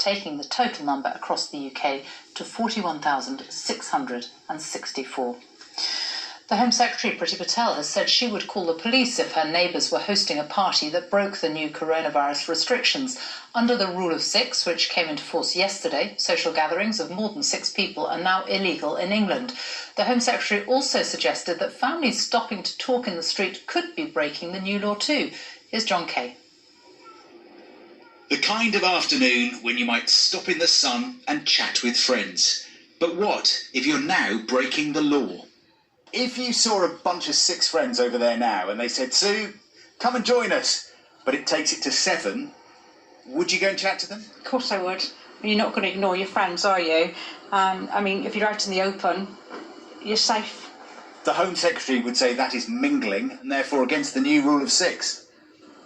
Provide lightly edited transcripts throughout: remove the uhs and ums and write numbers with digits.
taking the total number across the UK to 41,664. The Home Secretary, Priti Patel, has said she would call the police if her neighbours were hosting a party that broke the new coronavirus restrictions. Under the Rule of Six, which came into force yesterday, social gatherings of more than 6 people are now illegal in England. The Home Secretary also suggested that families stopping to talk in the street could be breaking the new law too. Here's John Kay. The kind of afternoon when you might stop in the sun and chat with friends. But what if you're now breaking the law? If you saw a bunch of 6 friends over there now and they said, Sue, come and join us, but it takes it to 7, would you go and chat to them? Of course I would. You're not going to ignore your friends, are you? I mean, if you're out in the open, you're safe. The Home Secretary would say that is mingling and therefore against the new Rule of Six.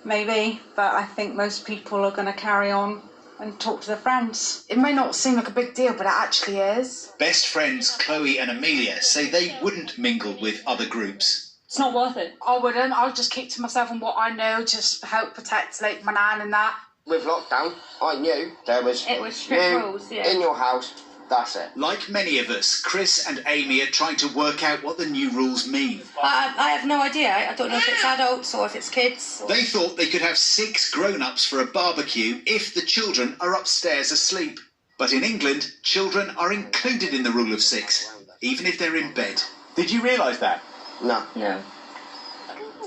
Maybe, but I think most people are going to carry on and talk to their friends. It may not seem like a big deal, but it actually is. Best friends Chloe and Amelia say they wouldn't mingle with other groups. It's not worth it. I wouldn't. I'll just keep to myself and what I know, just help protect like my nan and that. With lockdown, I knew there was strict rules, yeah. In your house. That's it. Like many of us, Chris and Amy are trying to work out what the new rules mean. I have no idea. I don't know if it's adults or if it's kids. They thought they could have 6 grown-ups for a barbecue if the children are upstairs asleep. But in England, children are included in the Rule of Six, even if they're in bed. Did you realise that? No. No.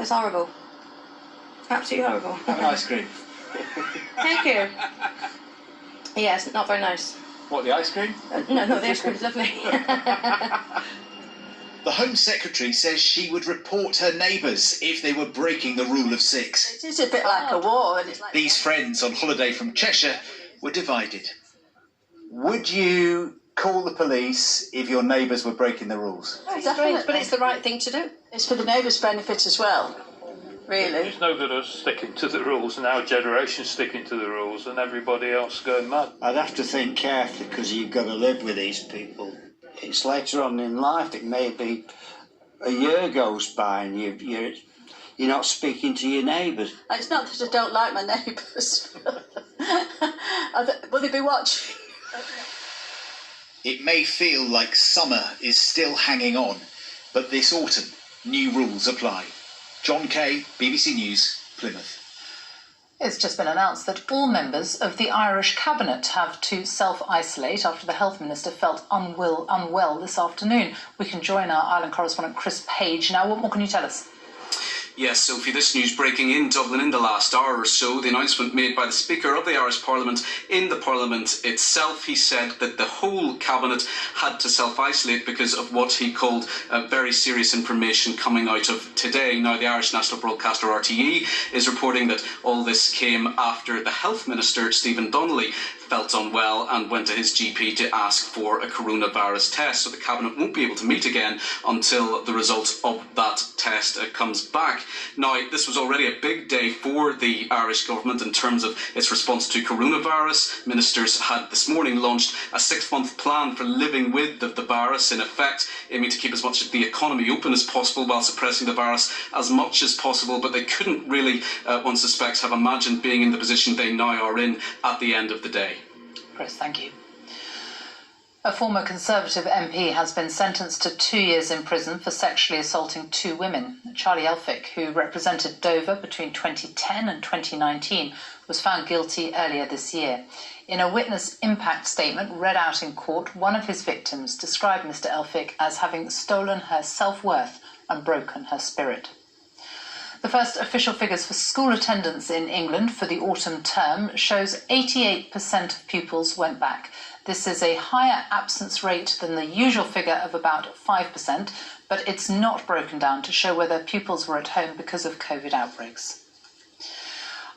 It's horrible. Absolutely horrible. Have an ice cream. Thank you. Yes, not very nice. What, the ice cream? No, the ice cream's lovely. The Home Secretary says she would report her neighbours if they were breaking the Rule of Six. It is a bit like a war. And it's like... These friends on holiday from Cheshire were divided. Would you call the police if your neighbours were breaking the rules? Oh, definitely, but it's the right thing to do. It's for the neighbours' benefit as well, really. It's no good us sticking to the rules and our generation sticking to the rules and everybody else going mad. I'd have to think carefully because you've got to live with these people. It's later on in life, it may be a year goes by and you're not speaking to your neighbours. It's not that I don't like my neighbours. Will they be watching? It may feel like summer is still hanging on, but this autumn, new rules apply. John Kay, BBC News, Plymouth. It's just been announced that all members of the Irish Cabinet have to self-isolate after the Health Minister felt unwell this afternoon. We can join our Ireland correspondent Chris Page now. What more can you tell us? Yes, Sophie, this news breaking in Dublin in the last hour or so. The announcement made by the Speaker of the Irish Parliament in the Parliament itself. He said that the whole Cabinet had to self-isolate because of what he called very serious information coming out of today. Now, the Irish national broadcaster RTE is reporting that all this came after the Health Minister, Stephen Donnelly, felt unwell and went to his GP to ask for a coronavirus test. So the Cabinet won't be able to meet again until the result of that test comes back. Now, this was already a big day for the Irish government in terms of its response to coronavirus. Ministers had this morning launched a 6-month plan for living with the virus, in effect aiming to keep as much of the economy open as possible while suppressing the virus as much as possible. But they couldn't really, one suspects, have imagined being in the position they now are in at the end of the day. Chris, thank you. A former Conservative MP has been sentenced to 2 years in prison for sexually assaulting 2 women. Charlie Elphicke, who represented Dover between 2010 and 2019, was found guilty earlier this year. In a witness impact statement read out in court, one of his victims described Mr. Elphicke as having stolen her self-worth and broken her spirit. The first official figures for school attendance in England for the autumn term shows 88% of pupils went back. This is a higher absence rate than the usual figure of about 5%, but it's not broken down to show whether pupils were at home because of COVID outbreaks.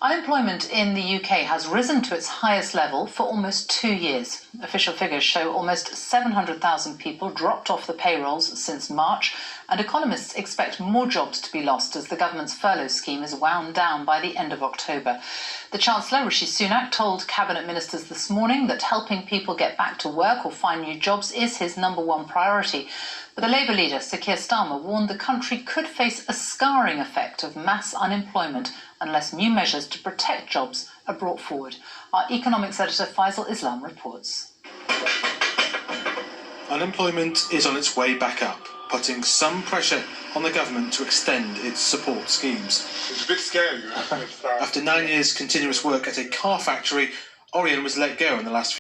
Unemployment in the UK has risen to its highest level for almost 2 years. Official figures show almost 700,000 people dropped off the payrolls since March, and economists expect more jobs to be lost as the government's furlough scheme is wound down by the end of October. The Chancellor, Rishi Sunak, told Cabinet Ministers this morning that helping people get back to work or find new jobs is his #1 priority. But the Labour leader, Sir Keir Starmer, warned the country could face a scarring effect of mass unemployment unless new measures to protect jobs are brought forward. Our economics editor Faisal Islam reports. Unemployment is on its way back up, putting some pressure on the government to extend its support schemes. It's a bit scary. After 9 years' continuous work at a car factory, Orion was let go in the last